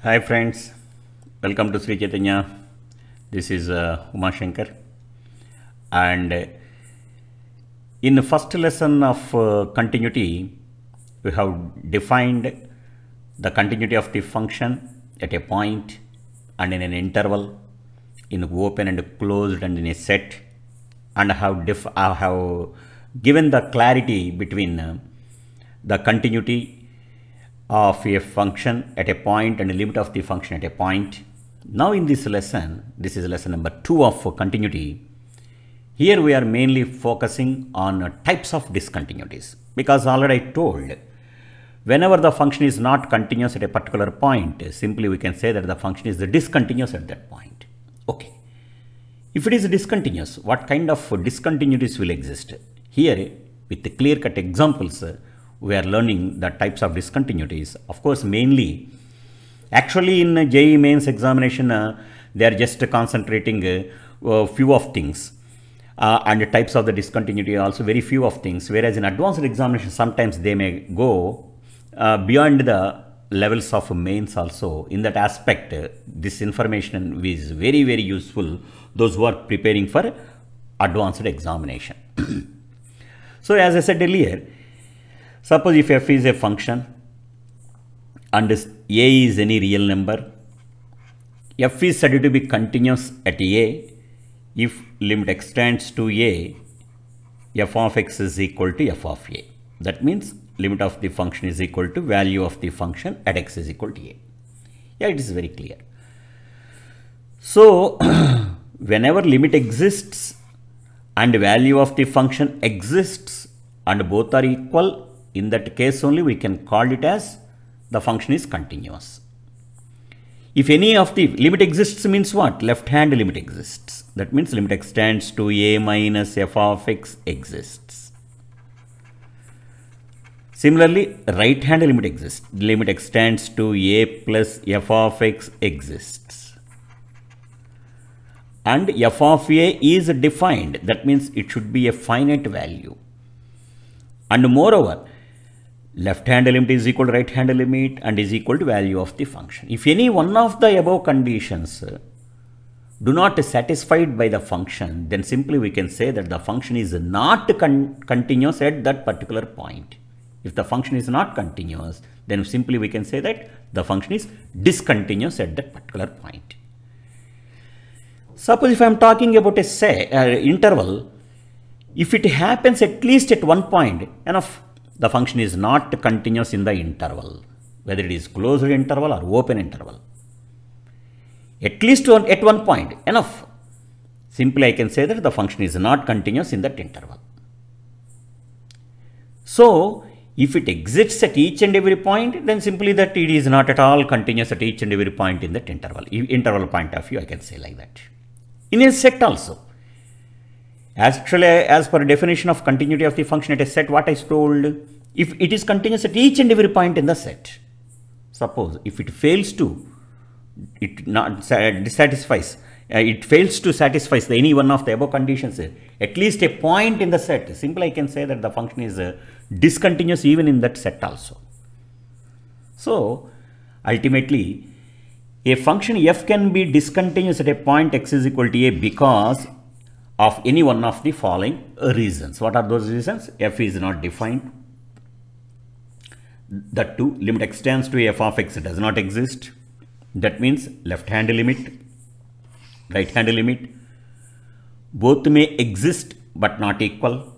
Hi friends, welcome to Sri Chaitanya. This is Uma Shankar, and in the first lesson of continuity, we have defined the continuity of the function at a point and in an interval, in open and closed and in a set, and have given the clarity between the continuity of a function at a point and the limit of the function at a point. Now in this lesson, this is lesson number 2 of continuity. Here we are mainly focusing on types of discontinuities, because already I told, whenever the function is not continuous at a particular point, simply we can say that the function is discontinuous at that point. Okay. If it is discontinuous, what kind of discontinuities will exist? Here, with the clear-cut examples, we are learning the types of discontinuities. Of course, mainly, actually in JEE mains examination, they are just concentrating few of things. And the types of the discontinuity are also very few of things. Whereas in advanced examination, sometimes they may go beyond the levels of mains also. In that aspect, this information is very, very useful, those who are preparing for advanced examination. So as I said earlier, suppose if f is a function and a is any real number, f is said to be continuous at a if limit extends to a, f of x is equal to f of a. That means limit of the function is equal to value of the function at x is equal to a. Yeah, it is very clear. So, whenever limit exists and value of the function exists and both are equal, in that case only we can call it as the function is continuous. If any of the limit exists means what? Left hand limit exists. That means limit extends to a minus f of x exists. Similarly, right hand limit exists. Limit extends to a plus f of x exists. And f of a is defined. That means it should be a finite value. And moreover, left hand limit is equal to right hand limit and is equal to value of the function. If any one of the above conditions do not satisfied by the function, then simply we can say that the function is not continuous at that particular point. If the function is not continuous, then simply we can say that the function is discontinuous at that particular point. Suppose if I am talking about a interval, if it happens at least at one point, enough. The function is not continuous in the interval, whether it is closed interval or open interval. At least at one point, enough. Simply I can say that the function is not continuous in that interval. So, if it exists at each and every point, then simply that it is not at all continuous at each and every point in that interval. Interval point of view, I can say like that. In a set also. Actually, as per definition of continuity of the function at a set, what I told, if it is continuous at each and every point in the set, suppose if it fails to, it not dissatisfies, it fails to satisfy any one of the above conditions, at least a point in the set, simply I can say that the function is discontinuous even in that set also. So, ultimately, a function f can be discontinuous at a point x is equal to a because of any one of the following reasons. What are those reasons? F is not defined. That too, limit extends to f of x does not exist. That means left hand limit, right hand limit, both may exist but not equal.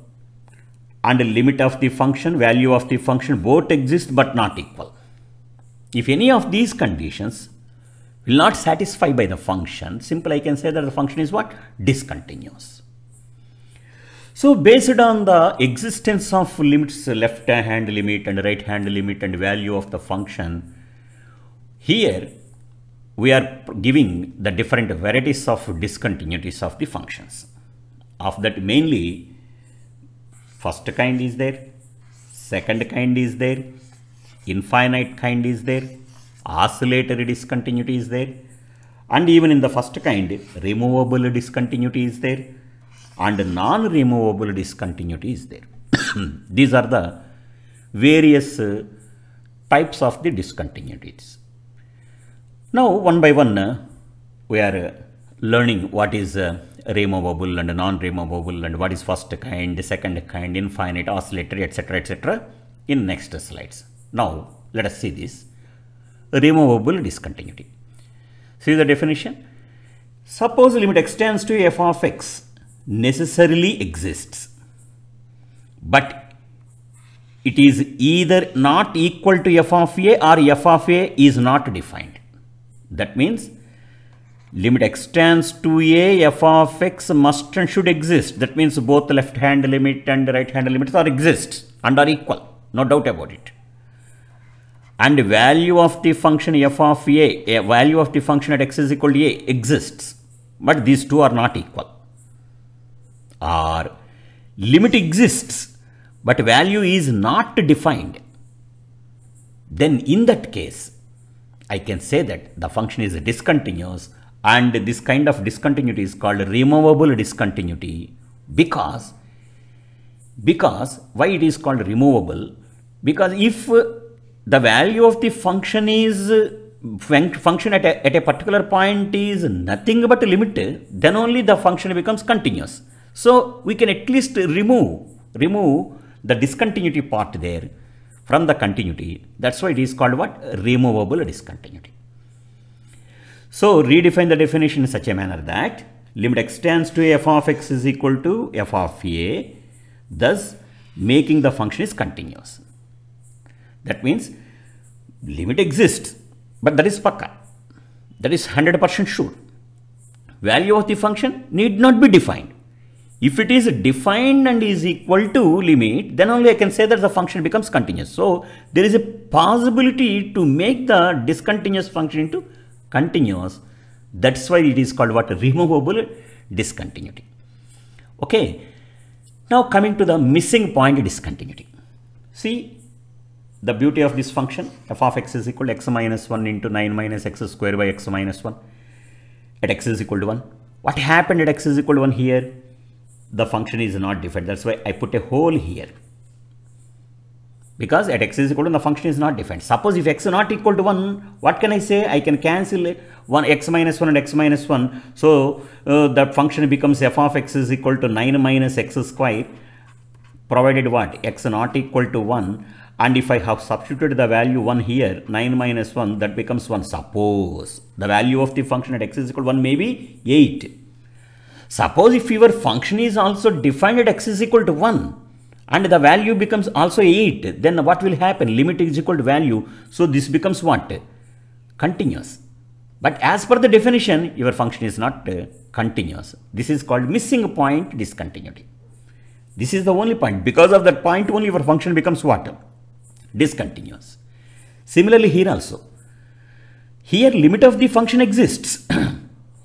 And the limit of the function, value of the function, both exist but not equal. If any of these conditions will not satisfy by the function, simply I can say that the function is what? Discontinuous. So based on the existence of limits, left hand limit and right hand limit and value of the function, here we are giving the different varieties of discontinuities of the functions. Of that mainly, first kind is there, second kind is there, infinite kind is there, oscillatory discontinuity is there, and even in the first kind, removable discontinuity is there, and non-removable discontinuity is there. These are the various types of the discontinuities. Now one by one we are learning what is removable and non-removable and what is first kind, second kind, infinite, oscillator, etc. in next slides. Now let us see this removable discontinuity. See the definition. Suppose limit x tends to f of x necessarily exists, but it is either not equal to f of a or f of a is not defined. That means limit x tends to a, f of x must and should exist. That means both left hand limit and right hand limits are exist and are equal, no doubt about it. And value of the function f of a value of the function at x is equal to a exists, but these two are not equal. Or limit exists, but value is not defined. Then in that case, I can say that the function is discontinuous, and this kind of discontinuity is called removable discontinuity. Because why it is called removable? Because if the value of the function is function at a particular point is nothing but a limit, then only the function becomes continuous. So we can at least remove the discontinuity part there from the continuity. That's why it is called what? Removable discontinuity. So redefine the definition in such a manner that limit x tends to f of x is equal to f of a, thus making the function is continuous. That means limit exists, but that is pakka. That is 100% sure. Value of the function need not be defined. If it is defined and is equal to limit, then only I can say that the function becomes continuous. So there is a possibility to make the discontinuous function into continuous. That's why it is called what? Removable discontinuity. Okay. Now coming to the missing point discontinuity. See the beauty of this function f of x is equal to x minus 1 into 9 minus x square by x minus 1 at x is equal to 1. What happened at x is equal to 1 here? The function is not defined. That's why I put a hole here. Because at x is equal to 1, the function is not defined. Suppose if x is not equal to 1, what can I say? I can cancel x minus 1 and x minus 1. So the function becomes f of x is equal to 9 minus x square, provided what? X not equal to 1. And if I have substituted the value 1 here, 9 minus 1, that becomes 1. Suppose the value of the function at x is equal to 1 may be 8. Suppose if your function is also defined at x is equal to 1 and the value becomes also 8, then what will happen? Limit is equal to value. So this becomes what? Continuous. But as per the definition, your function is not continuous. This is called missing point discontinuity. This is the only point. Because of that point only your function becomes what? Discontinuous. Similarly here also. Here limit of the function exists.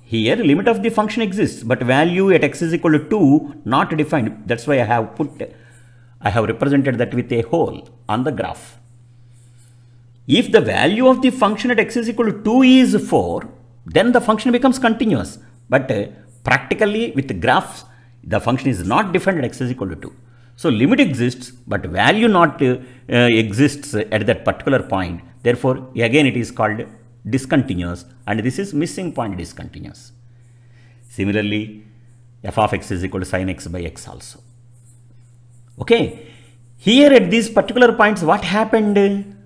Here limit of the function exists, but value at x is equal to 2 not defined. That's why I have represented that with a hole on the graph. If the value of the function at x is equal to 2 is 4, then the function becomes continuous. But practically with the graphs, the function is not defined at x is equal to 2. So limit exists, but value not exists at that particular point. Therefore, again it is called discontinuous, and this is missing point discontinuous. Similarly, f of x is equal to sin x by x also. Okay, here at these particular points, what happened?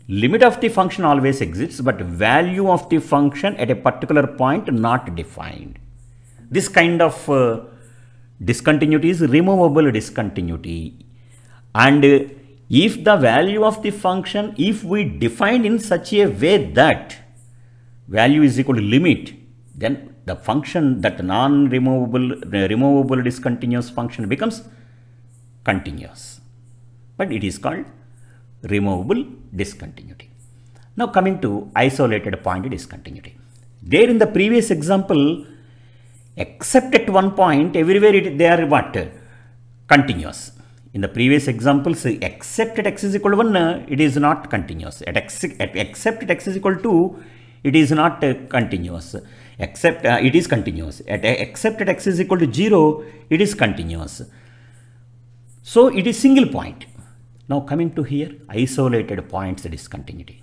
Limit of the function always exists, but value of the function at a particular point not defined. This kind of discontinuity is removable discontinuity. And if the value of the function, if we define in such a way that value is equal to limit, then the function, that removable discontinuous function becomes continuous. But it is called removable discontinuity. Now coming to isolated point discontinuity. There in the previous example, except at one point, everywhere they are what? Continuous. In the previous examples, except at x is equal to 1, it is not continuous. Except at x is equal to 2, it is not continuous. Except it is continuous. Except at x is equal to 0, it is continuous. So it is single point. Now coming to here, isolated points discontinuity.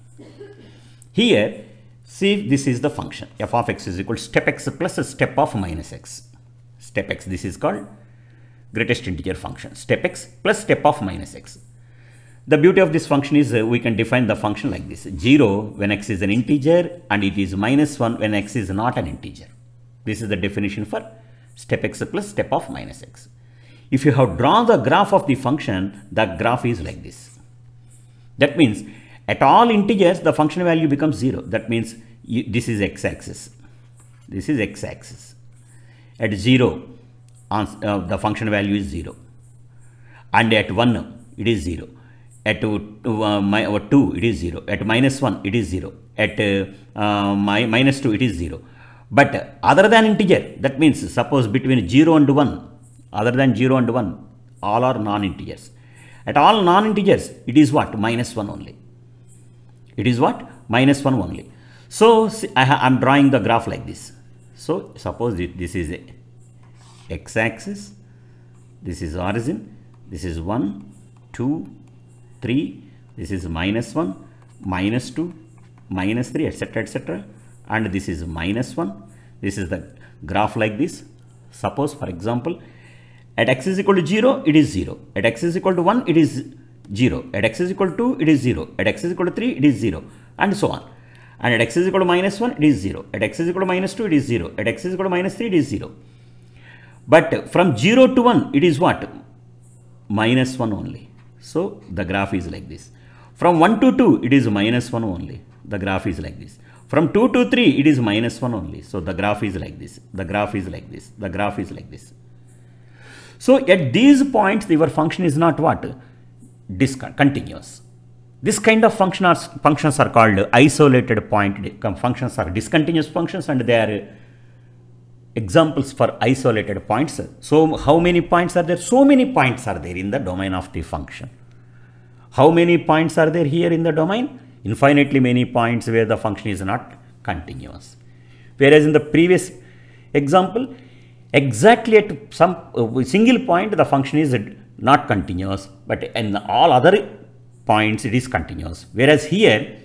Here, See, this is the function f of x is equal to step x plus a step of minus x. Step x, this is called greatest integer function. Step x plus step of minus x. The beauty of this function is we can define the function like this. 0 when x is an integer and it is minus 1 when x is not an integer. This is the definition for step x plus step of minus x. If you have drawn the graph of the function, the graph is like this. That means at all integers, the function value becomes 0. That means this is x-axis. This is x-axis. At 0, the function value is 0. And at 1, it is 0. At 2, it is 0. At minus 1, it is 0. At minus 2, it is 0. But other than integer, that means suppose between 0 and 1, other than 0 and 1, all are non-integers. At all non-integers, it is what? Minus 1 only. It is what? Minus 1 only. So, I am drawing the graph like this. So, suppose this is a x-axis, this is origin, this is 1, 2, 3, this is minus 1, minus 2, minus 3, etc., etc., and this is minus 1. This is the graph like this. Suppose, for example, at x is equal to 0, it is 0. At x is equal to 1, it is 0. At x is equal to 2, it is 0. At x is equal to 3, it is 0. And so on. And at x is equal to minus 1, it is 0. At x is equal to minus 2, it is 0. At x is equal to minus 3, it is 0. But from 0 to 1, it is what? Minus 1 only. So, the graph is like this. From 1 to 2, it is minus 1 only. The graph is like this. From 2 to 3, it is minus 1 only. So, the graph is like this. The graph is like this. The graph is like this. So, at these points, your function is not what? Continuous. This kind of functions are called isolated point functions, are discontinuous functions, and they are examples for isolated points. So, how many points are there? So many points are there in the domain of the function. How many points are there here in the domain? Infinitely many points where the function is not continuous. Whereas in the previous example, exactly at some single point the function is not continuous, but in all other points it is continuous. Whereas here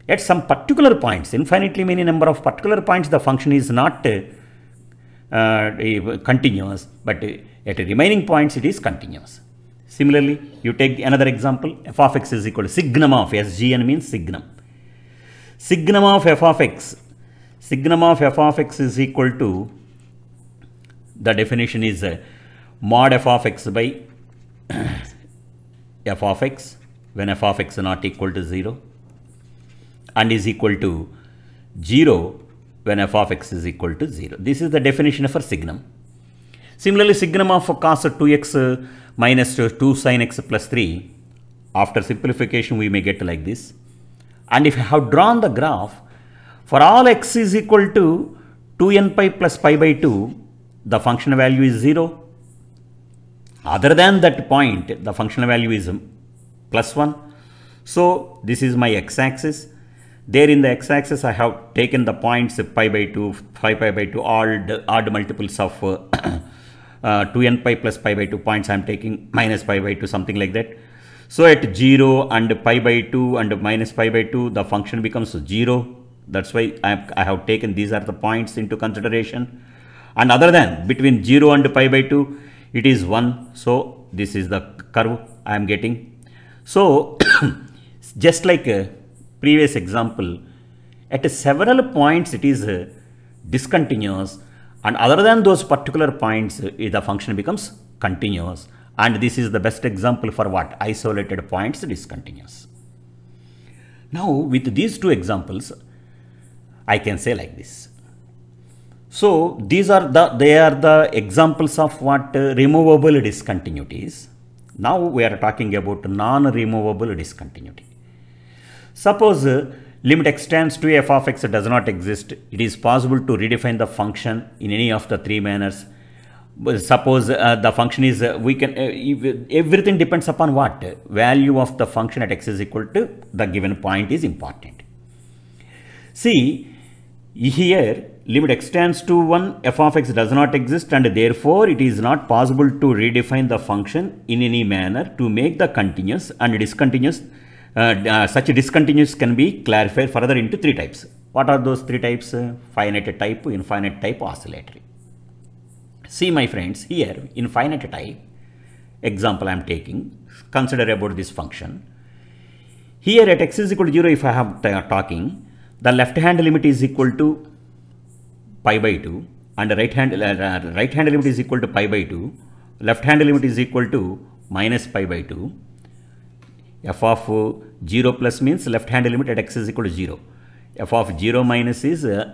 at some particular points, infinitely many number of particular points, the function is not continuous, but at remaining points it is continuous. Similarly, you take another example, f of x is equal to signum of SGN means signum. Signum of f of x. Signum of f of x is equal to, the definition is mod f of x by f of x when f of x is not equal to 0 and is equal to 0 when f of x is equal to 0. This is the definition for signum. Similarly, signum of cos 2x minus 2 sin x plus 3, after simplification we may get like this. And if you have drawn the graph, for all x is equal to 2n pi plus pi by 2, the function value is 0. Other than that point, the function value is plus 1. So, this is my x-axis. There in the x-axis, I have taken the points pi by 2, 5 pi by 2, odd multiples of 2n pi plus pi by 2 points. I am taking minus pi by 2, something like that. So, at 0 and pi by 2 and minus pi by 2, the function becomes 0. That's why I have taken these are the points into consideration. And other than between 0 and pi by 2, it is 1. So, this is the curve I am getting. So, just like a previous example, at several points it is discontinuous, and other than those particular points, the function becomes continuous. And this is the best example for what? Isolated points discontinuous. Now, with these two examples, I can say like this. So, they are the examples of what removable discontinuities. Now, we are talking about non-removable discontinuity. Suppose limit x tends to f of x does not exist. It is possible to redefine the function in any of the three manners. Suppose the function is, everything depends upon what? Value of the function at x is equal to the given point is important. See, here limit x tends to 1, f of x does not exist, and therefore it is not possible to redefine the function in any manner to make the continuous and discontinuous. Such discontinuous can be clarified further into three types. What are those three types? Finite type, infinite type, oscillatory. See my friends, here infinite type, example I am taking, consider about this function. Here at x is equal to 0, if I have talking, the left hand limit is equal to pi by 2 and the right hand limit is equal to pi by 2, left hand limit is equal to minus pi by 2. F of 0 plus means left hand limit at x is equal to 0. F of 0 minus is f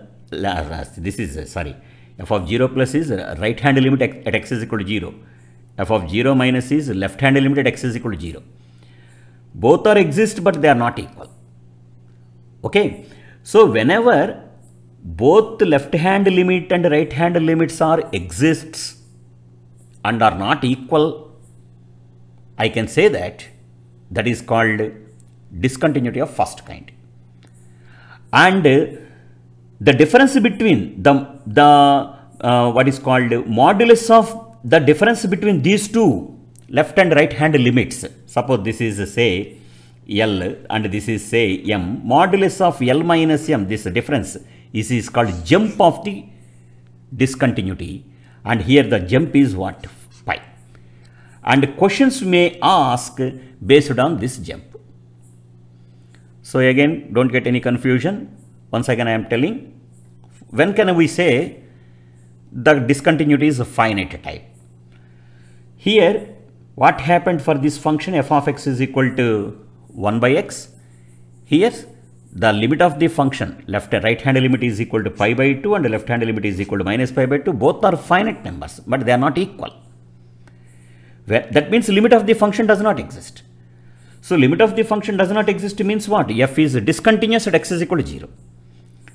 of 0 plus is right hand limit at x is equal to 0. F of 0 minus is left hand limit at x is equal to 0. Both are exist, but they are not equal. Okay. So whenever both left hand limit and right hand limits are exists and are not equal, I can say that is called discontinuity of first kind. And the difference between the what is called modulus of the difference between these two left and right hand limits, suppose this is say L and this is say M, modulus of L minus M, this difference is called jump of the discontinuity, and here the jump is what? Pi. And questions may ask based on this jump. So again, don't get any confusion. Once again I am telling, when can we say the discontinuity is a finite type? Here what happened for this function f of x is equal to 1 by x. Here the limit of the function, left and right hand limit is equal to pi by 2 and left hand limit is equal to minus pi by 2. Both are finite numbers, but they are not equal. That means limit of the function does not exist. So limit of the function does not exist means what? F is discontinuous at x is equal to 0.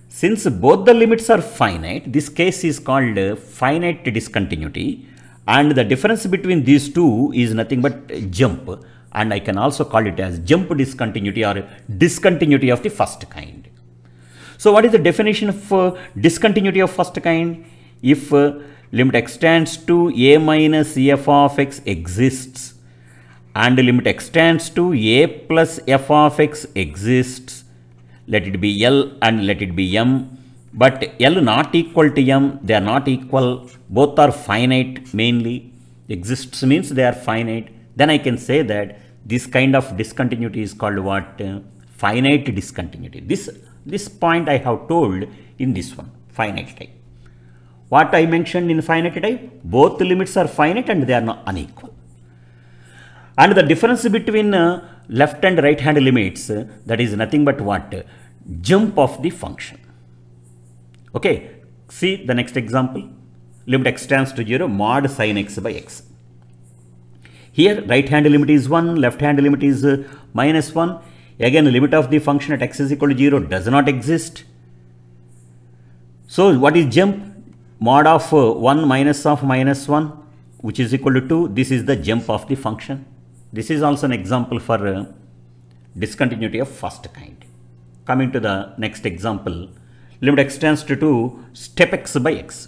Since both the limits are finite, this case is called finite discontinuity, and the difference between these two is nothing but jump, and I can also call it as jump discontinuity or discontinuity of the first kind. So what is the definition of discontinuity of first kind? If limit x tends to a minus f of x exists and limit x tends to a plus f of x exists, let it be L and let it be M, but L not equal to M, they are not equal, both are finite mainly, exists means they are finite, then I can say that this kind of discontinuity is called what? Finite discontinuity. This point I have told in this one, finite type. What I mentioned in finite type, both limits are finite and they are not unequal. And the difference between left and right hand limits, that is nothing but what? Jump of the function. Okay, see the next example. Limit x tends to 0 mod sin x by x. Here right hand limit is 1, left hand limit is minus 1. Again limit of the function at x is equal to 0 does not exist. So what is jump? Mod of 1 minus of minus 1, which is equal to 2. This is the jump of the function. This is also an example for discontinuity of first kind. Coming to the next example, limit x tends to 2 step x by x.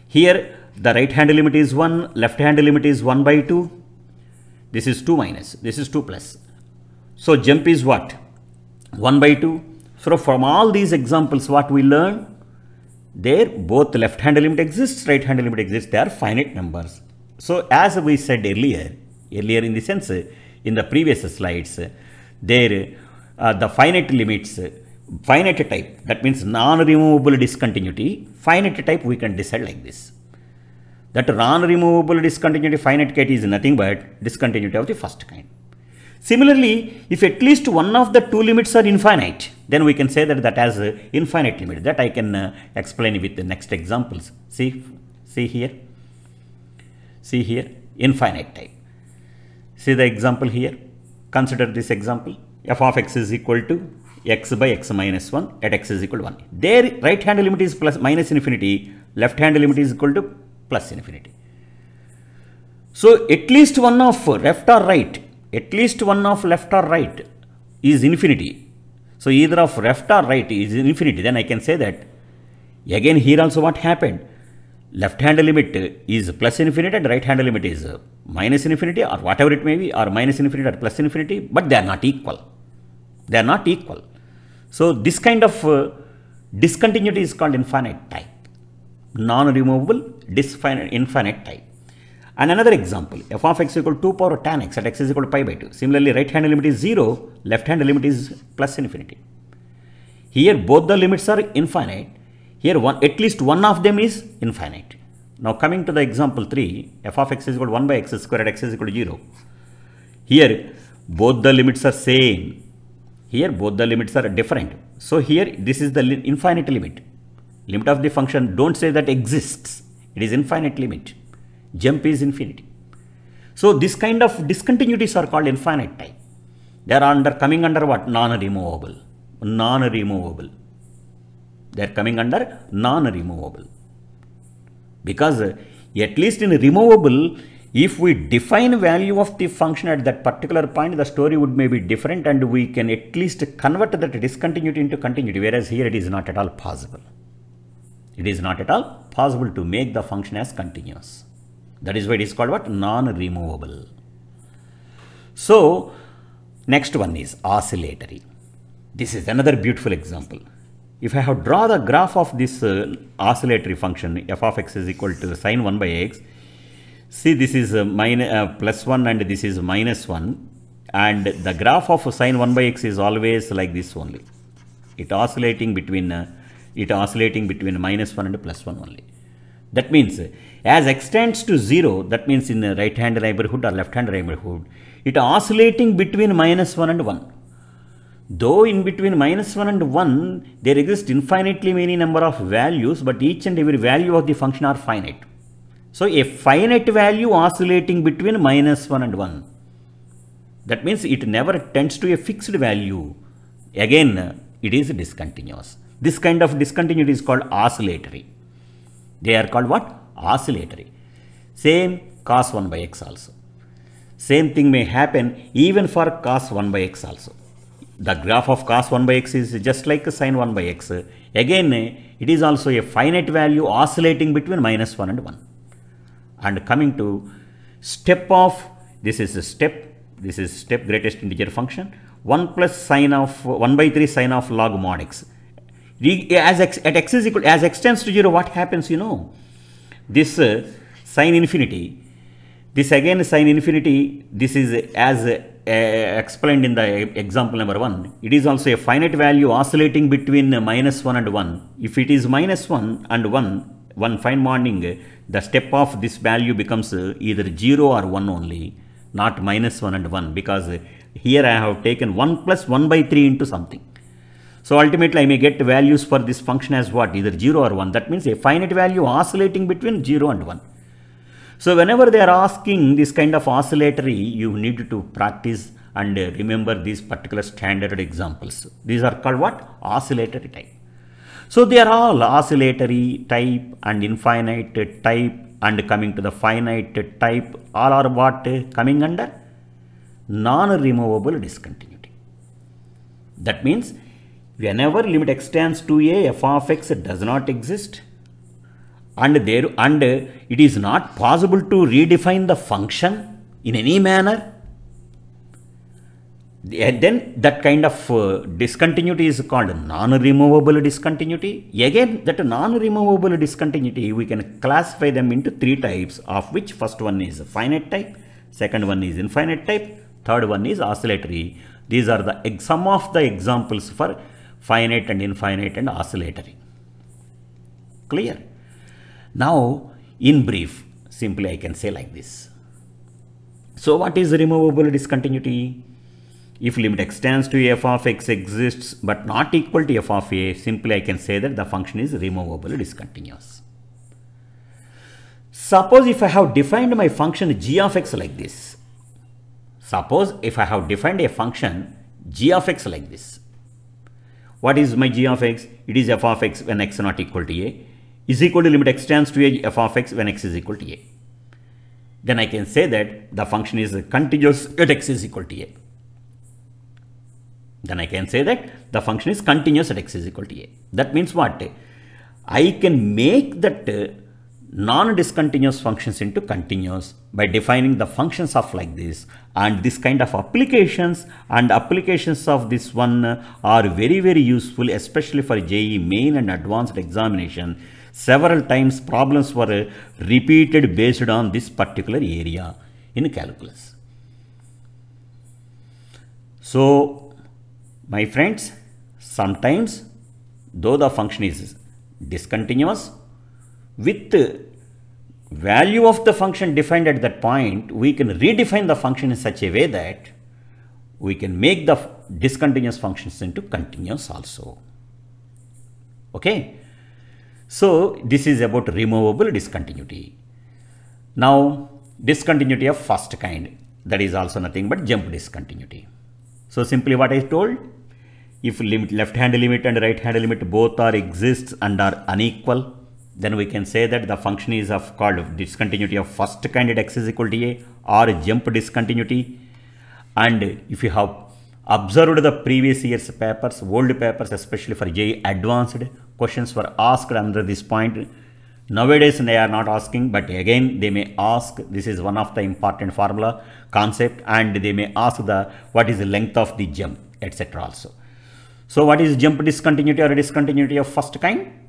Here the right hand limit is 1, left hand limit is 1 by 2. This is 2 minus, this is 2 plus. So jump is what? 1 by 2. So from all these examples what we learn? There both left hand limit exists, right hand limit exists, they are finite numbers. So as we said earlier in the sense in the previous slides, there the finite limits, finite type, that means non-removable discontinuity, finite type we can decide like this. That non-removable discontinuity finite type is nothing but discontinuity of the first kind. Similarly, if at least one of the two limits are infinite, then we can say that as infinite limit. That I can explain with the next examples. See here, infinite type. See the example here. Consider this example. F of x is equal to x by x minus 1 at x is equal to 1. There right hand limit is minus infinity, left hand limit is equal to plus infinity. So at least one of left or right, is infinity. So either of left or right is infinity. Then I can say that again here also what happened? Left hand limit is plus infinity and right hand limit is minus infinity or whatever it may be, or minus infinity or plus infinity, but they are not equal. They are not equal. So this kind of discontinuity is called infinite type. Non-removable, infinite type. And another example, f of x equal to 2 power tan x at x is equal to pi by 2. Similarly, right hand limit is 0, left hand limit is plus infinity. Here both the limits are infinite. Here at least one of them is infinite. Now coming to the example 3, f of x is equal to 1 by x square at x is equal to 0. Here both the limits are same. Here both the limits are different. So here this is the infinite limit. Limit of the function, don't say that exists. It is infinite limit. Jump is infinity. So this kind of discontinuities are called infinite type. They are coming under what? Non-removable. Non-removable. They are coming under non-removable. Because at least in removable, if we define value of the function at that particular point, the story would maybe different and we can at least convert that discontinuity into continuity, whereas here it is not at all possible. It is not at all possible to make the function as continuous. That is why it is called what? Non-removable. So, next one is oscillatory. This is another beautiful example. If I have drawn the graph of this oscillatory function, f of x is equal to sine 1 by x, see this is plus 1 and this is minus 1, and the graph of sine 1 by x is always like this only. It oscillating between minus 1 and plus 1 only. That means as x tends to 0, that means in the right hand neighborhood or left hand neighborhood, it oscillating between minus 1 and 1. Though in between minus 1 and 1, there exist infinitely many number of values, but each and every value of the function are finite. So a finite value oscillating between minus 1 and 1. That means it never tends to a fixed value. Again, it is discontinuous. This kind of discontinuity is called oscillatory. They are called what? Oscillatory. Same cos 1 by x also. Same thing may happen even for cos 1 by x also. The graph of cos 1 by x is just like sine 1 by x. Again, it is also a finite value oscillating between minus 1 and 1. And coming to step of, this is step greatest integer function, 1 plus sine of 1 by 3 sine of log mod x. As x tends to 0, what happens, you know? This sine infinity, this again sine infinity, this is as explained in the example number 1. It is also a finite value oscillating between minus 1 and 1. If it is minus 1 and 1, one fine morning, the step of this value becomes either 0 or 1 only, not minus 1 and 1, because here I have taken 1 plus 1 by 3 into something. So ultimately I may get values for this function as what? Either 0 or 1. That means a finite value oscillating between 0 and 1. So whenever they are asking this kind of oscillatory, you need to practice and remember these particular standard examples. These are called what? Oscillatory type. So they are all oscillatory type and infinite type, and coming to the finite type, all are what? Coming under non-removable discontinuity. That means whenever limit x tends to a, f of x does not exist, and it is not possible to redefine the function in any manner, then that kind of discontinuity is called non-removable discontinuity. Again, that non-removable discontinuity, we can classify them into 3 types, of which first one is finite type, second one is infinite type, third one is oscillatory. These are the some of the examples for finite and infinite and oscillatory. Clear? Now, in brief, simply I can say like this. So what is removable discontinuity? If limit x tends to f of x exists but not equal to f of a, simply I can say that the function is removable discontinuous. Suppose if I have defined my function g of x like this. Suppose if I have defined a function g of x like this. What is my g of x? It is f of x when x not equal to a is equal to limit x tends to a f of x when x is equal to a. Then I can say that the function is continuous at x is equal to a. Then I can say that the function is continuous at x is equal to a. That means what? I can make that non-discontinuous functions into continuous by defining the functions of like this. And this kind of applications of this one are very useful, especially for JEE main and advanced examination. Several times problems were repeated based on this particular area in calculus. So my friends, sometimes though the function is discontinuous, with value of the function defined at that point, we can redefine the function in such a way that we can make the discontinuous functions into continuous also. Okay. So this is about removable discontinuity. Now discontinuity of first kind, that is also nothing but jump discontinuity. So simply what I told, if left hand limit and right hand limit both are exists and are unequal, then we can say that the function is of called discontinuity of first kind at x is equal to a, or jump discontinuity. And if you have observed the previous year's papers, old papers, especially for JEE advanced, questions were asked under this point. Nowadays they are not asking, but again they may ask. This is one of the important formula concept, and they may ask the what is the length of the jump, etc. also. So what is jump discontinuity or discontinuity of first kind?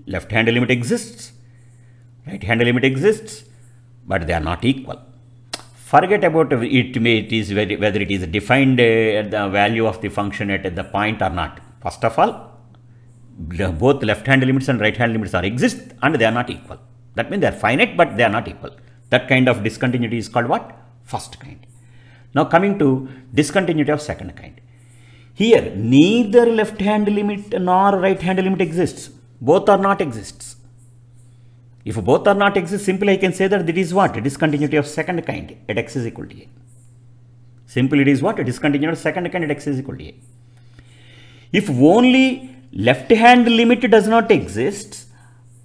Left hand limit exists, right hand limit exists, but they are not equal. Forget about whether it is defined at the value of the function at the point or not. First of all, both left hand limits and right hand limits are exist and they are not equal. That means they are finite, but they are not equal. That kind of discontinuity is called what? First kind. Now coming to discontinuity of second kind. Here neither left hand limit nor right hand limit exists. Both are not exists. If both are not exist, simply I can say that it is what? Discontinuity of second kind at x is equal to a. Simply it is what? Discontinuity of second kind at x is equal to a. If only left hand limit does not exist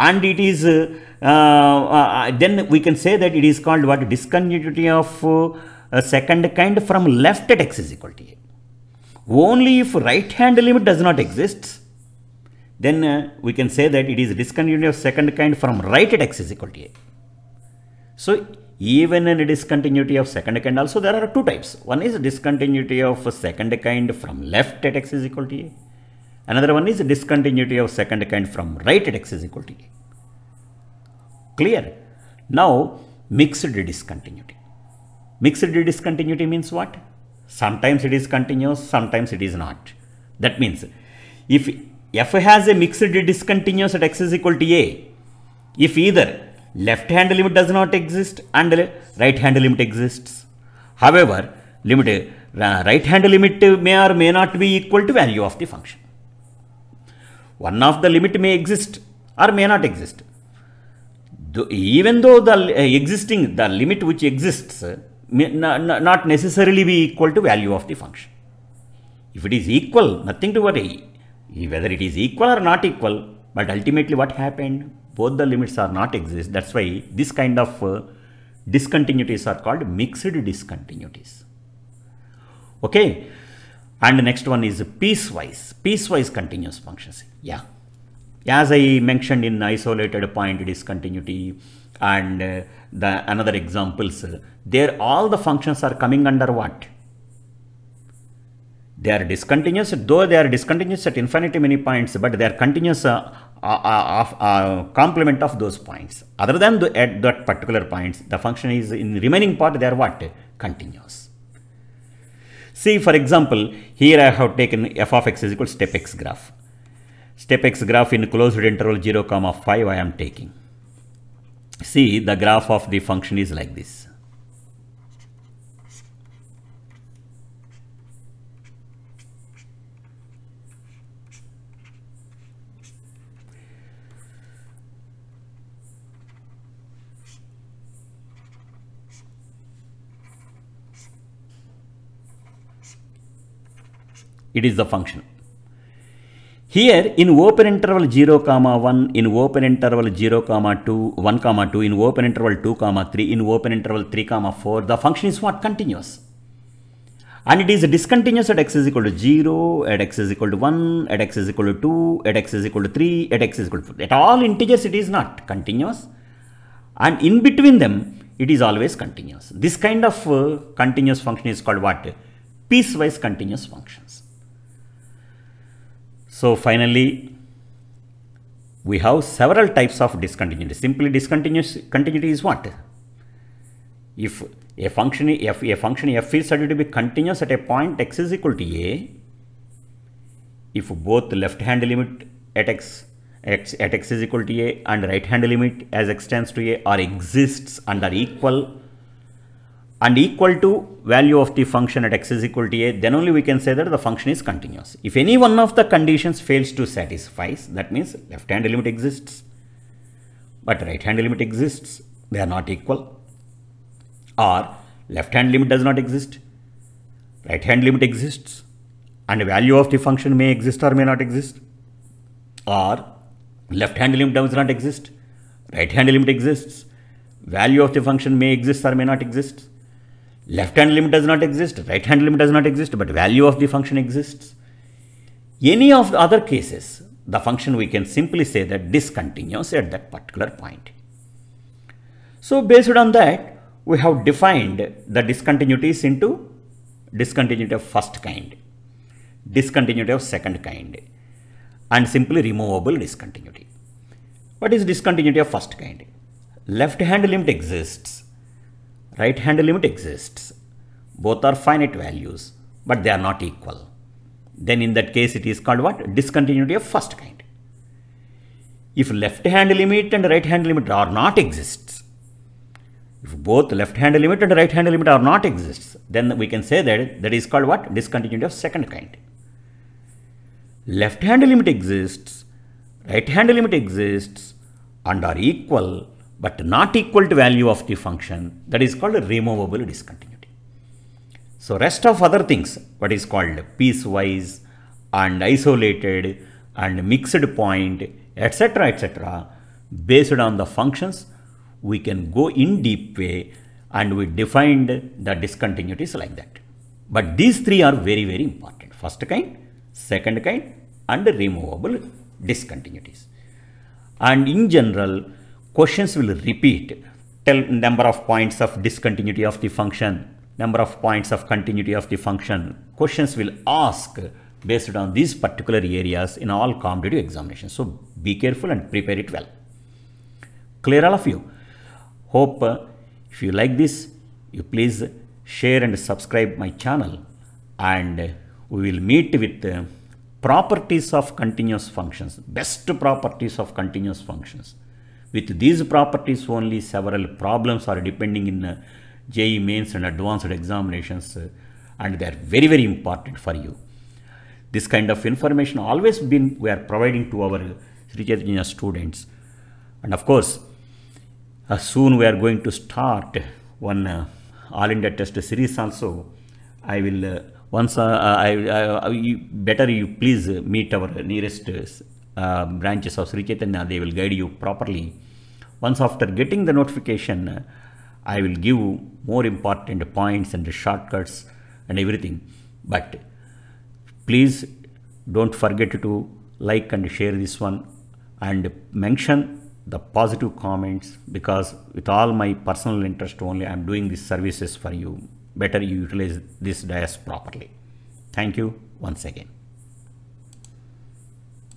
and it is then we can say that it is called what? Discontinuity of second kind from left at x is equal to a. Only if right hand limit does not exist, then we can say that it is discontinuity of second kind from right at x is equal to a. So even in a discontinuity of second kind also there are two types. One is discontinuity of second kind from left at x is equal to a. Another one is discontinuity of second kind from right at x is equal to a. Clear? Now mixed discontinuity. Mixed discontinuity means what? Sometimes it is continuous, sometimes it is not. That means if f has a mixed discontinuous at x is equal to a, if either left hand limit does not exist and right hand limit exists. However, right hand limit may or may not be equal to value of the function. One of the limit may exist or may not exist. Even though the limit which exists may not necessarily be equal to value of the function. If it is equal, nothing to worry. Whether it is equal or not equal, but ultimately what happened? Both the limits are not exist. That's why this kind of discontinuities are called mixed discontinuities. Okay. And the next one is piecewise continuous functions. Yeah. As I mentioned in isolated point discontinuity and the another examples, there all the functions are coming under what? They are discontinuous, though they are discontinuous at infinity many points, but they are continuous complement of those points. Other than at that particular points, the function is in the remaining part, they are what? Continuous. See, for example, here I have taken f of x is equal to step x graph. Step x graph in closed interval 0, 5 I am taking. See, the graph of the function is like this. It is the function. Here in open interval 0, 1, in open interval 0, 2, 1, 2, in open interval 2, 3, in open interval 3, 4, the function is what? Continuous. And it is discontinuous at x is equal to 0, at x is equal to 1, at x is equal to 2, at x is equal to 3, at x is equal to 4. At all integers it is not continuous, and in between them it is always continuous. This kind of continuous function is called what? Piecewise continuous functions. So finally, we have several types of discontinuity. Simply discontinuous continuity is what? If a function f is said to be continuous at a point x is equal to a, if both left hand limit at x is equal to a and right hand limit as x tends to a are exists and are equal to value of the function at x is equal to a, then only we can say that the function is continuous. If any one of the conditions fails to satisfy, that means left hand limit exists but right hand limit exists, they are not equal, or left hand limit does not exist, right hand limit exists and value of the function may exist or may not exist, or left hand limit does not exist, right hand limit exists, value of the function may exist or may not exist, left hand limit does not exist, right hand limit does not exist, but value of the function exists. Any of the other cases, the function we can simply say that discontinuous at that particular point. So based on that, we have defined the discontinuities into discontinuity of first kind, discontinuity of second kind, and simply removable discontinuity. What is discontinuity of first kind? Left hand limit exists, right hand limit exists, both are finite values but they are not equal. Then in that case it is called what? Discontinuity of first kind. If left hand limit and right hand limit are not exists, if both left hand limit and right hand limit are not exists, then we can say that is called what? Discontinuity of second kind. Left hand limit exists, right hand limit exists and are equal but not equal to value of the function, that is called removable discontinuity. So rest of other things, what is called piecewise and isolated and mixed point, etc., based on the functions, we can go in deep way and we defined the discontinuities like that. But these three are very, very important: first kind, second kind, and removable discontinuities. And in general, questions will repeat, tell number of points of discontinuity of the function, number of points of continuity of the function. Questions will ask based on these particular areas in all competitive examinations. So be careful and prepare it well. Clear, all of you? Hope if you like this, you please share and subscribe my channel, and we will meet with properties of continuous functions, best properties of continuous functions. With these properties only, several problems are depending in JEE mains and advanced examinations, and they are very, very important for you. This kind of information always we are providing to our Sri Chaitanya students. And of course, soon we are going to start one All India Test series also. I will better you please meet our nearest branches of Sri Chaitanya. They will guide you properly. Once after getting the notification, I will give more important points and shortcuts and everything. But please don't forget to like and share this one and mention the positive comments, because with all my personal interest only I am doing these services for you. Better you utilize this dais properly. Thank you once again.